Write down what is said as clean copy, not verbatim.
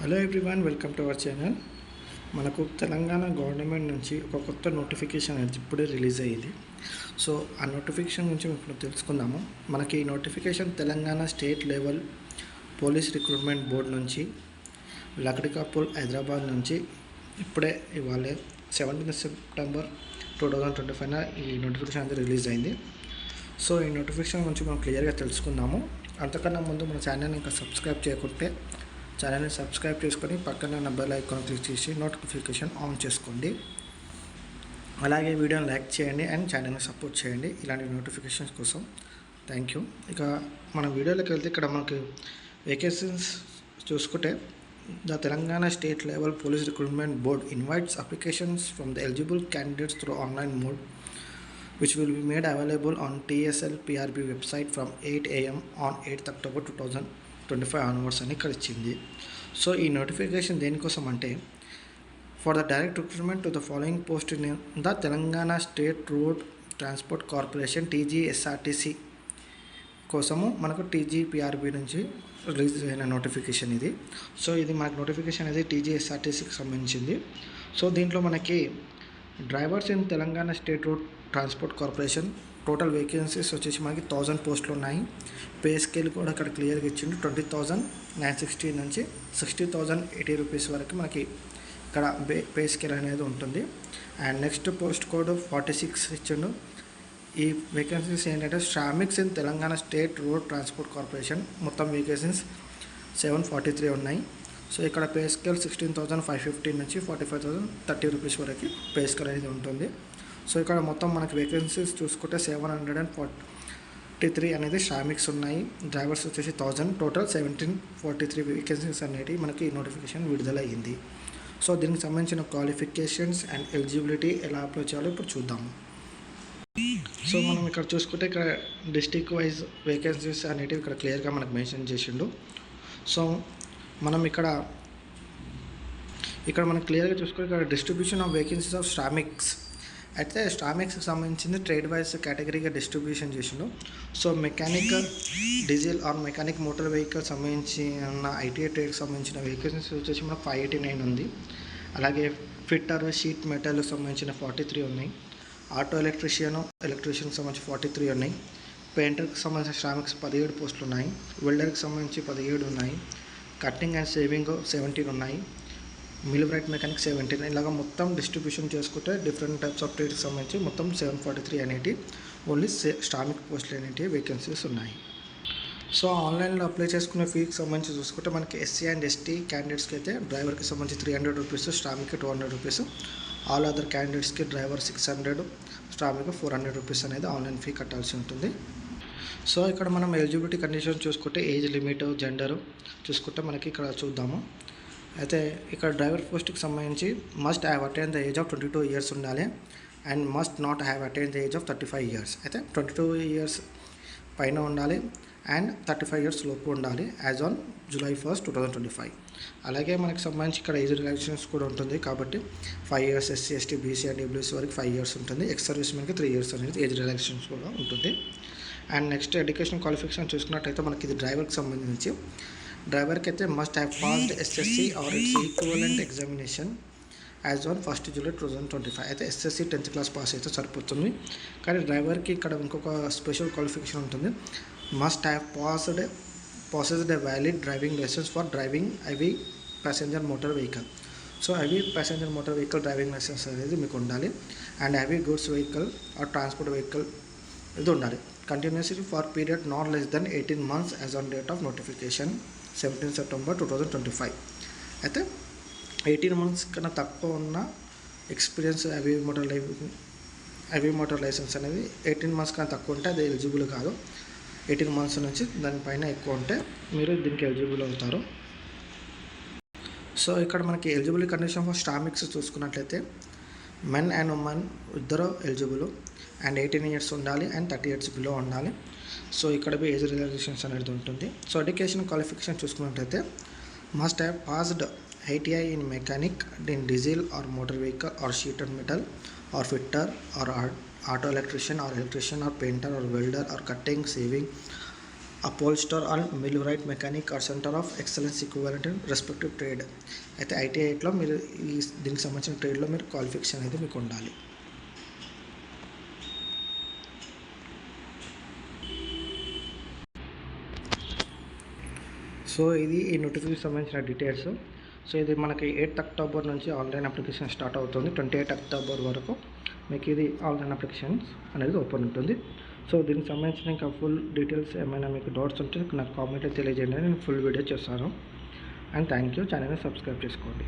Hello everyone, welcome to our channel. మనకు Telangana government నుంచి ఒక కొత్త నోటిఫికేషన్ అనేది ఇప్పుడే రిలీజ్ అయ్యింది. సో ఆ నోటిఫికేషన్ గురించి ఇప్పుడు తెలుసుకుందాము. మనకి ఈ notification Telangana state level police recruitment board నుంచి లకడికాపూల్ హైదరాబాద్ నుంచి ఇప్పుడే ఇవాళ 17 సెప్టెంబర్ 2025 ఈ నోటిఫికేషన్ అనేది రిలీజ్ అయింది. సో ఈ నోటిఫికేషన్ గురించి మనం క్లియర్గా తెలుసుకుందాము. అంతకన్నా ముందు మన ఛానల్ ఇంకా సబ్స్క్రైబ్ చేయకుంటే ఛానల్ని సబ్స్క్రైబ్ చేసుకొని పక్కన ఉన్న బెల్ ఐకాన్ క్లిక్ చేసి నోటిఫికేషన్ ఆన్ చేసుకోండి. అలాగే వీడియోని లైక్ చేయండి అండ్ ఛానల్ని సపోర్ట్ చేయండి ఇలాంటి నోటిఫికేషన్స్ కోసం. Thank you. ఇక మన వీడియోలోకి వెళ్తే ఇక్కడ మనకి వేకెన్సీస్ చూసుకుంటే the Telangana state level police recruitment board invites applications from the eligible candidates through online mode which will be made available on TSL PRB website from 8 AM on 8th October 2025 onwards అని ఇక్కడ ఇచ్చింది. So ఈ notification దేనికోసం అంటే for the direct recruitment to the following post in the Telangana state road transport corporation TGSRTC కోసము మనకు TGPRB నుంచి release అయిన నోటిఫికేషన్ ఇది. సో ఇది మనకు నోటిఫికేషన్ అనేది TGSRTCకి సంబంధించింది. సో దీంట్లో మనకి drivers in Telangana state road transport corporation total vacancies వచ్చేసి మనకి 1000 పోస్టులు ఉన్నాయి. పే స్కేల్ కూడా అక్కడ క్లియర్గా ఇచ్చిండు. 20,960 నుంచి 60,080 రూపీస్ వరకు మనకి ఇక్కడ పే స్కేల్ అనేది ఉంటుంది. అండ్ నెక్స్ట్ పోస్ట్ కోడ్ 46 ఇచ్చిండు. ఈ వేకెన్సీస్ ఏంటంటే శ్రామిక్స్ in Telangana state road transport corporation మొత్తం వేకెన్సీస్ 743 ఉన్నాయి. సో ఇక్కడ పే స్కేల్ 16,550 నుంచి 45,030 రూపీస్ వరకు పే స్కేల్ అనేది ఉంటుంది. సో ఇక్కడ మొత్తం మనకి వేకెన్సీస్ చూసుకుంటే 743 అనేది శ్రామిక్స్ ఉన్నాయి. డ్రైవర్స్ వచ్చేసి 1000, టోటల్ 1743 వేకెన్సీస్ అనేవి మనకి నోటిఫికేషన్ విడుదలయ్యింది. సో దీనికి సంబంధించిన క్వాలిఫికేషన్స్ అండ్ ఎలిజిబిలిటీ ఎలా అప్లై చేయాలో ఇప్పుడు చూద్దాము. సో మనం ఇక్కడ చూసుకుంటే ఇక్కడ డిస్టిక్ వైజ్ వేకెన్సీస్ అనేటివి ఇక్కడ క్లియర్గా మనకు మెన్షన్ చేసిండు. సో మనం ఇక్కడ మనం క్లియర్గా చూసుకుంటే ఇక్కడ డిస్ట్రిబ్యూషన్ ఆఫ్ వేకెన్సీస్ ఆఫ్ శ్రామిక్స్ అయితే శ్రామిక్స్కి సంబంధించింది ట్రేడ్ వైజ్ కేటగిరీగా డిస్ట్రిబ్యూషన్ చేసిండు. So mechanic diesel or mechanic motor vehicle సంబంధించిన ఐటీఐ ట్రేడ్కి సంబంధించిన వేకెన్సీస్ వచ్చేసి మనకు 589 ఉంది. అలాగే ఫిట్టర్ షీట్ మెటల్ సంబంధించిన 43 ఉన్నాయి. ఆటో ఎలక్ట్రీషియన్కి సంబంధించి 43 ఉన్నాయి. పెయింటర్కి సంబంధించిన శ్రామిక్స్ 17 పోస్టులు ఉన్నాయి. వెల్డర్కి సంబంధించి 17 ఉన్నాయి. కట్టింగ్ అండ్ సేవింగ్ 17 ఉన్నాయి. Millwright mechanic 17. ఇలాగ మొత్తం డిస్ట్రిబ్యూషన్ చేసుకుంటే డిఫరెంట్ టైప్స్ ఆఫ్ ట్రేడ్కి సంబంధించి మొత్తం 743 అనేవి ఓన్లీ శ్రామిక్ పోస్టులు అనేవి వేకెన్సీస్ ఉన్నాయి. సో ఆన్లైన్లో అప్లై చేసుకునే ఫీకి సంబంధించి చూసుకుంటే మనకి SC అండ్ ST క్యాండిడేట్స్కి అయితే డ్రైవర్కి సంబంధించి 300 రూపీస్, శ్రామిక్కి 200 రూపీస్, ఆల్ అదర్ క్యాండిడేట్స్కి డ్రైవర్ 600, శ్రామిక్ 400 రూపీస్ అనేది ఆన్లైన్ ఫీ కట్టాల్సి ఉంటుంది. సో ఇక్కడ మనం ఎలిజిబిలిటీ కండిషన్ చూసుకుంటే ఏజ్ లిమిట్, జెండర్ చూసుకుంటే మనకి ఇక్కడ చూద్దాము. అయితే ఇక్కడ డ్రైవర్ పోస్ట్కి సంబంధించి must have attain the age of 22 years ఉండాలి and must not have attain the age of 35 years. అయితే 22 ఇయర్స్ పైన ఉండాలి అండ్ 35 ఇయర్స్ లోపు ఉండాలి యాజ్ ఆన్ July 1st, 2025. అలాగే మనకి సంబంధించి ఇక్కడ ఏజ్ రిలాక్సేషన్స్ కూడా ఉంటుంది కాబట్టి 5 years SC, ST, BC and WC వరకు 5 ఇయర్స్ ఉంటుంది. ఎక్స్ సర్వీస్ మెన్కి 3 ఇయర్స్ అనేది ఏజ్ రిలాక్సేషన్స్ కూడా ఉంటుంది. అండ్ నెక్స్ట్ ఎడ్యుకేషన్ క్వాలిఫికేషన్ చూసుకున్నట్టయితే మనకి ఇది డ్రైవర్కి సంబంధించి డ్రైవర్కి అయితే must have passed SSC or its equivalent examination as on 1st July 2025. అయితే SSC 10th క్లాస్ పాస్ అయితే సరిపోతుంది. కానీ డ్రైవర్కి ఇక్కడ ఇంకొక స్పెషల్ క్వాలిఫికేషన్ ఉంటుంది. Must have possessed a valid driving licence for driving heavy passenger motor vehicle. So heavy passenger motor vehicle driving licence అనేది మీకు ఉండాలి. And heavy goods vehicle or transport vehicle ఇది ఉండాలి continuously for period not less than 18 months as on date of notification 17 September 2025. అయితే 18 months కన్నా తక్కువ ఉన్న experience heavy motor licence అనేది 18 months కన్నా తక్కువ ఉంటే అది ఎలిజిబుల్ కాదు. 18 months నుంచి దానిపైన ఎక్కువ ఉంటే మీరు దీనికి ఎలిజిబుల్ అవుతారు. సో ఇక్కడ మనకి ఎలిజిబిలిటీ కండిషన్ ఫర్ శ్రామిక్స్ చూసుకున్నట్లయితే మెన్ అండ్ ఉమెన్ ఇద్దరు ఎలిజిబుల్ అండ్ 18 ఇయర్స్ ఉండాలి అండ్ 30 ఇయర్స్ బిలో ఉండాలి. సో ఇక్కడ ఏజ్ రిలాక్సేషన్స్ అనేది ఉంటుంది. సో ఎడ్యుకేషన్ క్వాలిఫికేషన్ చూసుకున్నట్లయితే must have passed ITI in mechanic in diesel or motor vehicle or sheet and metal or fitter or auto electrician or painter or welder or cutting, saving upholster and millwright mechanic or centre of excellence equivalent in respective trade. అయితే ఐటీఐలో మీరు దీనికి సంబంధించిన ట్రేడ్లో మీరు qualification అయితే మీకు ఉండాలి. So ఇది ఈ నోటిఫికేషన్ సంబంధించిన డీటెయిల్స్. సో ఇది మనకి 8th అక్టోబర్ నుంచి ఆన్లైన్ అప్లికేషన్ స్టార్ట్ అవుతుంది. 28 అక్టోబర్ వరకు మీకు ఇది ఆన్లైన్ అప్లికేషన్స్ అనేది ఓపెన్ ఉంటుంది. సో దీనికి సంబంధించిన ఇంకా ఫుల్ డీటెయిల్స్ ఏమైనా మీకు డౌట్స్ ఉంటే నాకు కామెంట్లో తెలియజేయండి, నేను ఫుల్ వీడియో చేస్తాను. And thank you. ఛానల్ని సబ్స్క్రైబ్ చేసుకోండి.